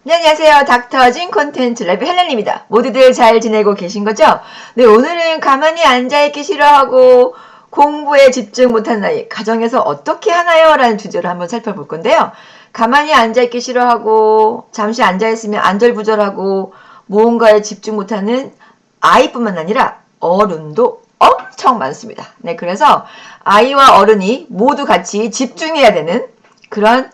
네, 안녕하세요. 닥터진 콘텐츠 랩 헬렌입니다. 모두들 잘 지내고 계신 거죠? 네, 오늘은 가만히 앉아있기 싫어하고 공부에 집중 못하는 아이, 가정에서 어떻게 하나요? 라는 주제로 한번 살펴볼 건데요. 가만히 앉아있기 싫어하고 잠시 앉아있으면 안절부절하고 무언가에 집중 못하는 아이뿐만 아니라 어른도 엄청 많습니다. 네, 그래서 아이와 어른이 모두 같이 집중해야 되는 그런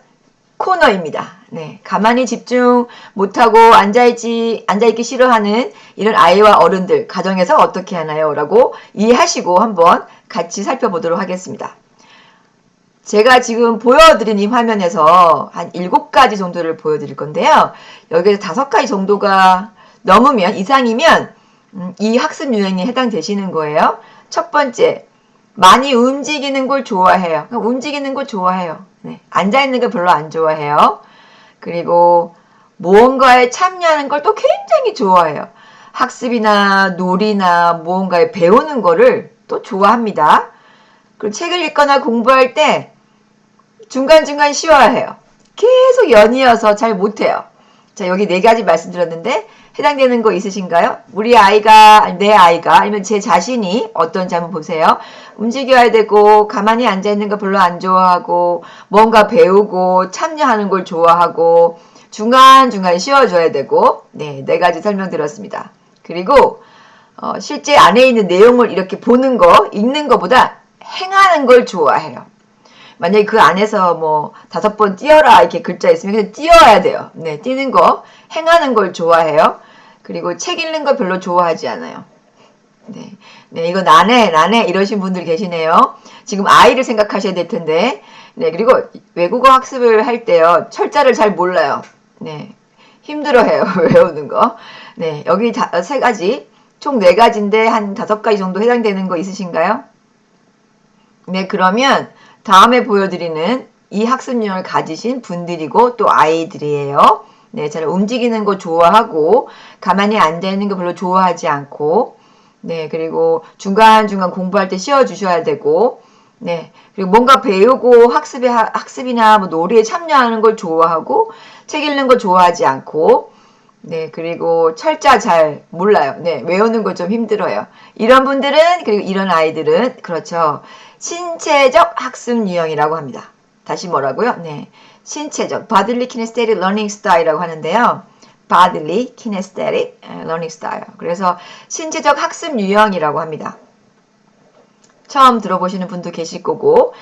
코너입니다. 네, 가만히 집중 못하고 앉아있기 싫어하는 이런 아이와 어른들, 가정에서 어떻게 하나요? 라고 이해하시고 한번 같이 살펴보도록 하겠습니다. 제가 지금 보여드린 이 화면에서 한 7가지 정도를 보여드릴 건데요. 여기에서 5가지 정도가 넘으면, 이상이면, 이 학습 유형에 해당되시는 거예요. 첫 번째, 많이 움직이는 걸 좋아해요. 움직이는 걸 좋아해요. 네, 앉아있는 걸 별로 안 좋아해요. 그리고 무언가에 참여하는 걸 또 굉장히 좋아해요. 학습이나 놀이나 무언가에 배우는 거를 또 좋아합니다. 그리고 책을 읽거나 공부할 때 중간중간 쉬어야 해요. 계속 연이어서 잘 못해요. 자, 여기 4가지 말씀드렸는데 해당되는 거 있으신가요? 우리 아이가, 내 아이가, 아니면 제 자신이 어떤지 한번 보세요. 움직여야 되고, 가만히 앉아있는 거 별로 안 좋아하고, 뭔가 배우고, 참여하는 걸 좋아하고, 중간중간 쉬어줘야 되고, 네, 4가지 설명드렸습니다. 그리고, 실제 안에 있는 내용을 이렇게 보는 거, 읽는 거보다 행하는 걸 좋아해요. 만약에 그 안에서 뭐 5번 뛰어라 이렇게 글자 있으면 그냥 뛰어야 돼요. 네, 뛰는 거, 행하는 걸 좋아해요. 그리고 책 읽는 거 별로 좋아하지 않아요. 네, 네, 이거 나네 이러신 분들 계시네요. 지금 아이를 생각하셔야 될 텐데. 네, 그리고 외국어 학습을 할 때요, 철자를 잘 몰라요. 네, 힘들어해요 외우는 거. 네, 여기 3가지, 총 4가지인데 한 5가지 정도 해당되는 거 있으신가요? 네, 그러면 다음에 보여드리는 이 학습 유형을 가지신 분들이고 또 아이들이에요. 네, 잘 움직이는 거 좋아하고 가만히 앉아있는 거 별로 좋아하지 않고, 네, 그리고 중간중간 공부할 때 쉬어주셔야 되고, 네, 그리고 뭔가 배우고 학습이나 뭐 놀이에 참여하는 걸 좋아하고 책 읽는 거 좋아하지 않고, 네, 그리고 철자 잘 몰라요. 네, 외우는 거 좀 힘들어요. 이런 분들은, 그리고 이런 아이들은, 그렇죠. 신체적 학습 유형이라고 합니다. 다시 뭐라고요? 네, 신체적, bodily kinesthetic learning style이라고 하는데요. bodily kinesthetic learning style. 그래서 신체적 학습 유형이라고 합니다. 처음 들어보시는 분도 계실 거고,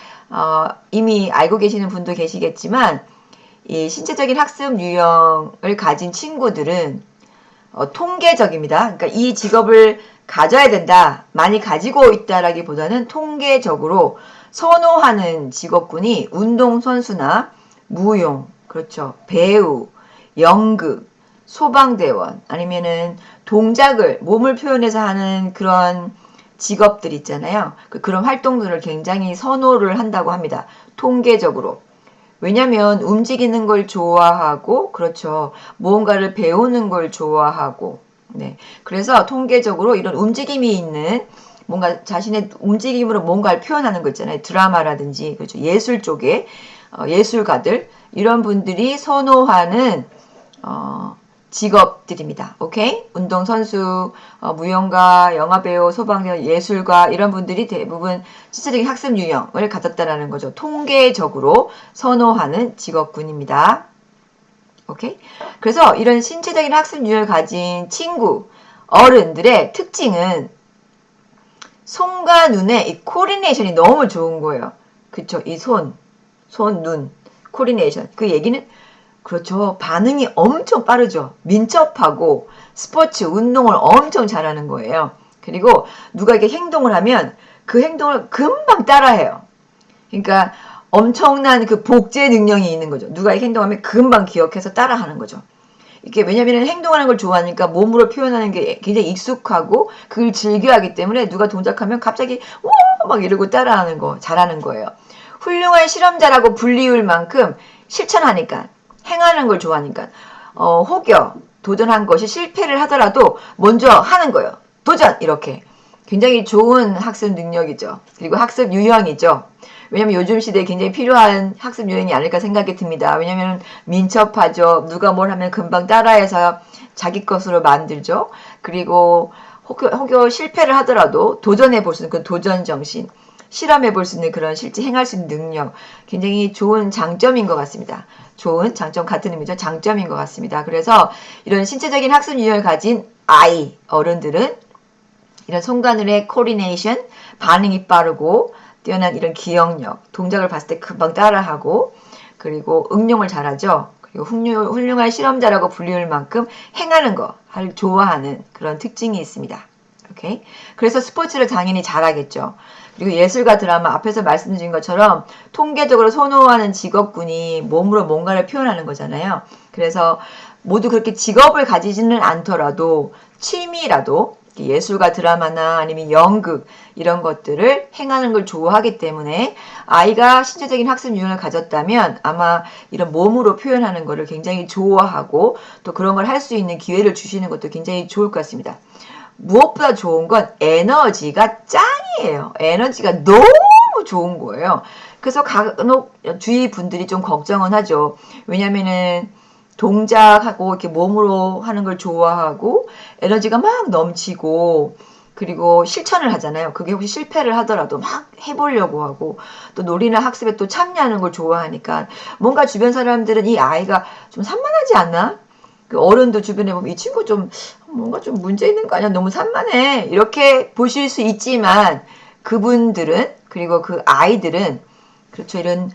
이미 알고 계시는 분도 계시겠지만, 이 신체적인 학습 유형을 가진 친구들은 통계적입니다. 그러니까 이 직업을 가져야 된다, 많이 가지고 있다라기보다는 통계적으로 선호하는 직업군이 운동선수나 무용, 그렇죠, 배우, 연극, 소방대원, 아니면은 동작을, 몸을 표현해서 하는 그런 직업들 있잖아요. 그런 활동들을 굉장히 선호를 한다고 합니다. 통계적으로. 왜냐면 움직이는 걸 좋아하고, 그렇죠, 무언가를 배우는 걸 좋아하고, 네, 그래서 통계적으로 이런 움직임이 있는, 뭔가 자신의 움직임으로 뭔가를 표현하는 거 있잖아요. 드라마라든지, 그렇죠, 예술 쪽에 예술가들, 이런 분들이 선호하는 직업들입니다. 오케이? 운동선수, 무용가, 영화배우, 소방대원, 예술가, 이런 분들이 대부분 신체적인 학습 유형을 가졌다라는 거죠. 통계적으로 선호하는 직업군입니다. 오케이? 그래서 이런 신체적인 학습 유형을 가진 친구, 어른들의 특징은 손과 눈의 이 코디네이션이 너무 좋은 거예요. 그쵸? 이 손, 눈, 코디네이션. 그 얘기는, 그렇죠, 반응이 엄청 빠르죠. 민첩하고 스포츠, 운동을 엄청 잘하는 거예요. 그리고 누가 이렇게 행동을 하면 그 행동을 금방 따라해요. 그러니까 엄청난 그 복제 능력이 있는 거죠. 누가 이렇게 행동하면 금방 기억해서 따라하는 거죠. 이게 왜냐면 행동하는 걸 좋아하니까 몸으로 표현하는 게 굉장히 익숙하고 그걸 즐겨하기 때문에 누가 동작하면 갑자기 와 막 이러고 따라하는 거, 잘하는 거예요. 훌륭한 실험자라고 불리울 만큼 실천하니까, 행하는 걸 좋아하니까, 혹여 도전한 것이 실패를 하더라도 먼저 하는 거예요. 도전! 이렇게. 굉장히 좋은 학습 능력이죠. 그리고 학습 유형이죠. 왜냐면 요즘 시대에 굉장히 필요한 학습 유형이 아닐까 생각이 듭니다. 왜냐면 민첩하죠. 누가 뭘 하면 금방 따라해서 자기 것으로 만들죠. 그리고 혹여 실패를 하더라도 도전해 볼 수 있는 그 도전 정신, 실험해 볼 수 있는 그런 실제 행할 수 있는 능력, 굉장히 좋은 장점인 것 같습니다. 좋은 장점 같은 의미죠. 장점인 것 같습니다. 그래서 이런 신체적인 학습 유형을 가진 아이, 어른들은 이런 손가늘의 코디네이션, 반응이 빠르고 뛰어난 이런 기억력, 동작을 봤을 때 금방 따라하고 그리고 응용을 잘하죠. 그리고 훌륭한 실험자라고 불리울 만큼 행하는 거를 좋아하는 그런 특징이 있습니다. 오케이? 그래서 스포츠를 당연히 잘하겠죠. 그리고 예술과 드라마 앞에서 말씀드린 것처럼 통계적으로 선호하는 직업군이 몸으로 뭔가를 표현하는 거잖아요. 그래서 모두 그렇게 직업을 가지지는 않더라도 취미라도 예술과 드라마나 아니면 연극 이런 것들을 행하는 걸 좋아하기 때문에 아이가 신체적인 학습 유형을 가졌다면 아마 이런 몸으로 표현하는 것을 굉장히 좋아하고 또 그런 걸 할 수 있는 기회를 주시는 것도 굉장히 좋을 것 같습니다. 무엇보다 좋은 건 에너지가 짱이에요. 에너지가 너무 좋은 거예요. 그래서 간혹 주위 분들이 좀 걱정은 하죠. 왜냐면은 동작하고 이렇게 몸으로 하는 걸 좋아하고 에너지가 막 넘치고 그리고 실천을 하잖아요. 그게 혹시 실패를 하더라도 막 해보려고 하고 또 놀이나 학습에 또 참여하는 걸 좋아하니까 뭔가 주변 사람들은 이 아이가 좀 산만하지 않나? 그 어른도 주변에 보면 이 친구 좀 뭔가 좀 문제 있는 거 아니야? 너무 산만해. 이렇게 보실 수 있지만 그분들은 그리고 그 아이들은 그렇죠. 이런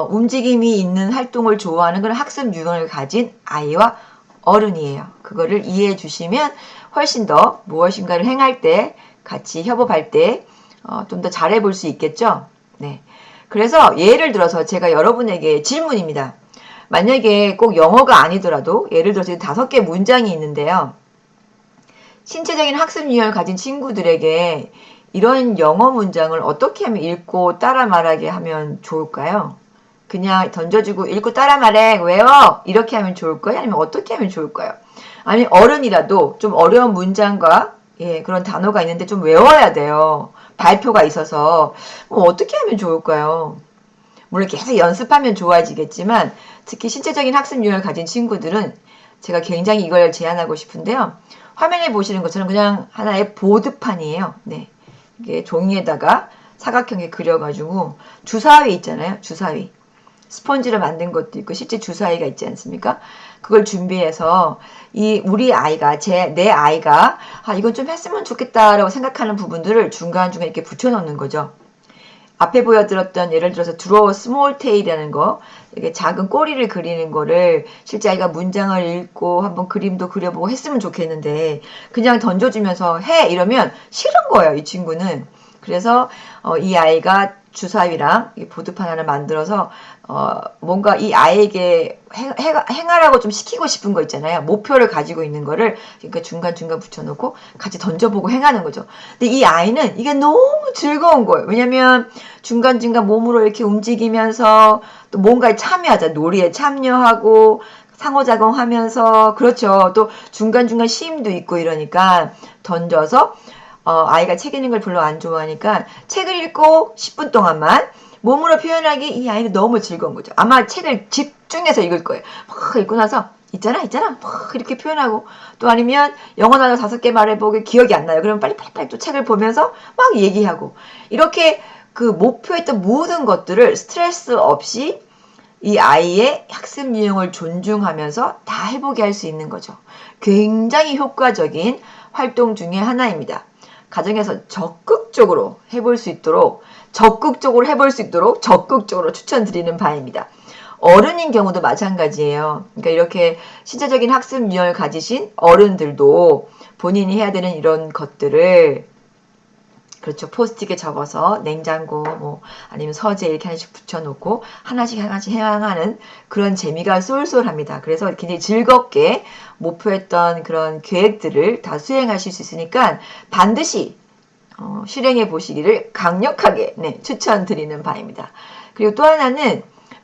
움직임이 있는 활동을 좋아하는 그런 학습 유형을 가진 아이와 어른이에요. 그거를 이해해 주시면 훨씬 더 무엇인가를 행할 때 같이 협업할 때 좀 더 잘해 볼 수 있겠죠. 네. 그래서 예를 들어서 제가 여러분에게 질문입니다. 만약에 꼭 영어가 아니더라도 예를 들어서 5개 문장이 있는데요. 신체적인 학습 유형을 가진 친구들에게 이런 영어 문장을 어떻게 하면 읽고 따라 말하게 하면 좋을까요? 그냥 던져주고 읽고 따라 말해, 외워! 이렇게 하면 좋을까요? 아니면 어떻게 하면 좋을까요? 아니, 어른이라도 좀 어려운 문장과 예, 그런 단어가 있는데 좀 외워야 돼요. 발표가 있어서. 어떻게 하면 좋을까요? 물론 계속 연습하면 좋아지겠지만 특히 신체적인 학습 유형을 가진 친구들은 제가 굉장히 이걸 제안하고 싶은데요. 화면에 보시는 것처럼 그냥 하나의 보드판이에요. 네. 이게 종이에다가 사각형에 그려가지고 주사위 있잖아요. 주사위. 스펀지로 만든 것도 있고 실제 주사위가 있지 않습니까? 그걸 준비해서 우리 아이가 내 아이가 이건 좀 했으면 좋겠다라고 생각하는 부분들을 중간중간 이렇게 붙여놓는 거죠. 앞에 보여드렸던 예를 들어서 draw small tail이라는 거, 이게 작은 꼬리를 그리는 거를 실제 아이가 문장을 읽고 한번 그림도 그려보고 했으면 좋겠는데 그냥 던져주면서 해 이러면 싫은 거예요, 이 친구는. 그래서 이 아이가 주사위랑 보드판 하나 만들어서 뭔가 이 아이에게 행하라고 좀 시키고 싶은 거 있잖아요. 목표를 가지고 있는 거를 그러니까 중간중간 붙여놓고 같이 던져보고 행하는 거죠. 근데 이 아이는 이게 너무 즐거운 거예요. 왜냐면 중간중간 몸으로 이렇게 움직이면서 또 뭔가에 참여하자. 놀이에 참여하고 상호작용하면서 그렇죠. 또 중간중간 시임도 있고 이러니까 던져서 아이가 책 읽는 걸 별로 안 좋아하니까 책을 읽고 10분 동안만 몸으로 표현하기 이 아이는 너무 즐거운 거죠. 아마 책을 집중해서 읽을 거예요. 막 읽고 나서 있잖아 막 이렇게 표현하고 또 아니면 영어 단어 5개 말해보기 기억이 안 나요. 그러면 빨리 또 책을 보면서 막 얘기하고 이렇게 그 목표했던 모든 것들을 스트레스 없이 이 아이의 학습 유형을 존중하면서 다 해보게 할 수 있는 거죠. 굉장히 효과적인 활동 중에 하나입니다. 가정에서 적극적으로 해볼 수 있도록 적극적으로 추천드리는 바입니다. 어른인 경우도 마찬가지예요. 그러니까 이렇게 신체적인 학습 유형을 가지신 어른들도 본인이 해야 되는 이런 것들을 그렇죠. 포스트잇에 적어서 냉장고 뭐 아니면 서재 이렇게 하나씩 붙여놓고 하나씩 해양하는 그런 재미가 쏠쏠합니다. 그래서 굉장히 즐겁게 목표했던 그런 계획들을 다 수행하실 수 있으니까 반드시 실행해 보시기를 강력하게 추천드리는 바입니다. 그리고 또 하나는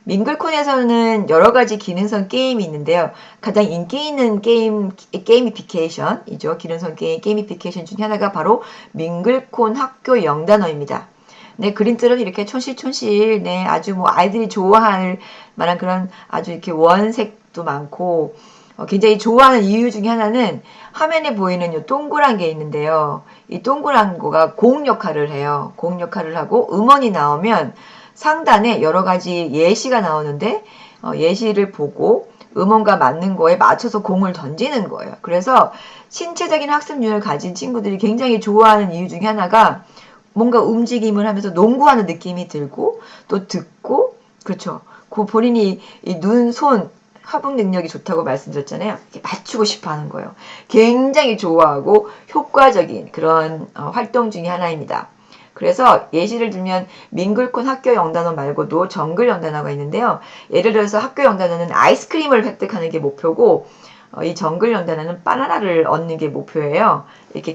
밍글콘에서는 여러 가지 기능성 게임이 있는데요. 가장 인기 있는 게이미피케이션이죠. 기능성 게이미피케이션 중에 하나가 바로 밍글콘 학교 영단어입니다. 네, 그림들은 이렇게 촌실촌실, 네, 아주 뭐 아이들이 좋아할 만한 그런 아주 이렇게 원색도 많고, 굉장히 좋아하는 이유 중에 하나는 화면에 보이는 이 동그란 게 있는데요. 이 동그란 거가 공 역할을 해요. 공 역할을 하고 음원이 나오면 상단에 여러 가지 예시가 나오는데 예시를 보고 음원과 맞는 거에 맞춰서 공을 던지는 거예요. 그래서 신체적인 학습률을 가진 친구들이 굉장히 좋아하는 이유 중에 하나가 뭔가 움직임을 하면서 농구하는 느낌이 들고 또 듣고 그렇죠. 그 본인이 이 눈, 손, 화분 능력이 좋다고 말씀드렸잖아요. 맞추고 싶어 하는 거예요. 굉장히 좋아하고 효과적인 그런 활동 중에 하나입니다. 그래서 예시를 들면 밍글콘 학교 영단어 말고도 정글 영단어가 있는데요. 예를 들어서 학교 영단어는 아이스크림을 획득하는 게 목표고 이 정글 연단어는 바나나를 얻는 게 목표예요. 이렇게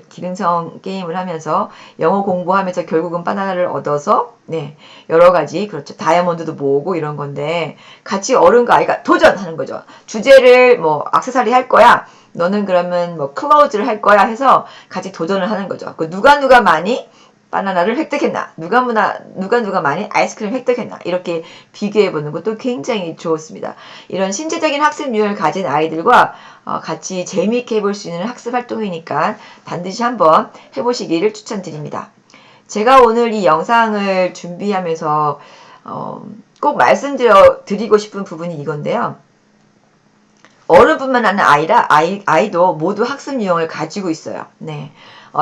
기능성 게임을 하면서 영어 공부하면서 결국은 바나나를 얻어서 네, 여러 가지 그렇죠. 다이아몬드도 모으고 이런 건데 같이 어른과 아이가 도전하는 거죠. 주제를 뭐 액세서리 할 거야. 너는 그러면 뭐 클로즈를 할 거야 해서 같이 도전을 하는 거죠. 그 누가 많이 바나나를 획득했나 누가 많이 아이스크림 획득했나 이렇게 비교해보는 것도 굉장히 좋습니다. 이런 신체적인 학습 유형을 가진 아이들과 같이 재미있게 해볼 수 있는 학습 활동이니까 반드시 한번 해보시기를 추천드립니다. 제가 오늘 이 영상을 준비하면서 꼭 말씀드리고 싶은 부분이 이건데요. 어른뿐만 아니라 아이도 모두 학습 유형을 가지고 있어요. 네.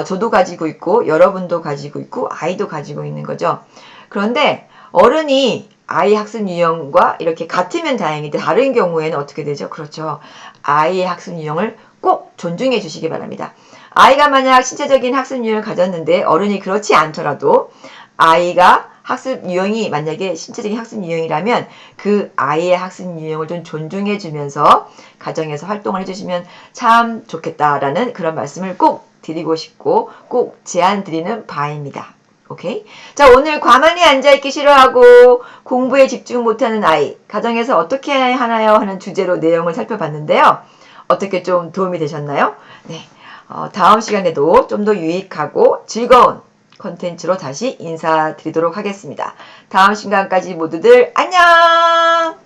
저도 가지고 있고 여러분도 가지고 있고 아이도 가지고 있는 거죠. 그런데 어른이 아이 학습 유형과 이렇게 같으면 다행인데 다른 경우에는 어떻게 되죠? 그렇죠. 아이의 학습 유형을 꼭 존중해 주시기 바랍니다. 아이가 만약 신체적인 학습 유형을 가졌는데 어른이 그렇지 않더라도 아이가 학습 유형이 만약에 신체적인 학습 유형이라면 그 아이의 학습 유형을 좀 존중해 주면서 가정에서 활동을 해주시면 참 좋겠다라는 그런 말씀을 꼭 드리고 싶고 꼭 제안 드리는 바입니다. 오케이? 자, 오늘 가만히 앉아있기 싫어하고 공부에 집중 못하는 아이, 가정에서 어떻게 하나요? 하는 주제로 내용을 살펴봤는데요. 어떻게 좀 도움이 되셨나요? 네. 다음 시간에도 좀 더 유익하고 즐거운 콘텐츠로 다시 인사드리도록 하겠습니다. 다음 시간까지 모두들 안녕!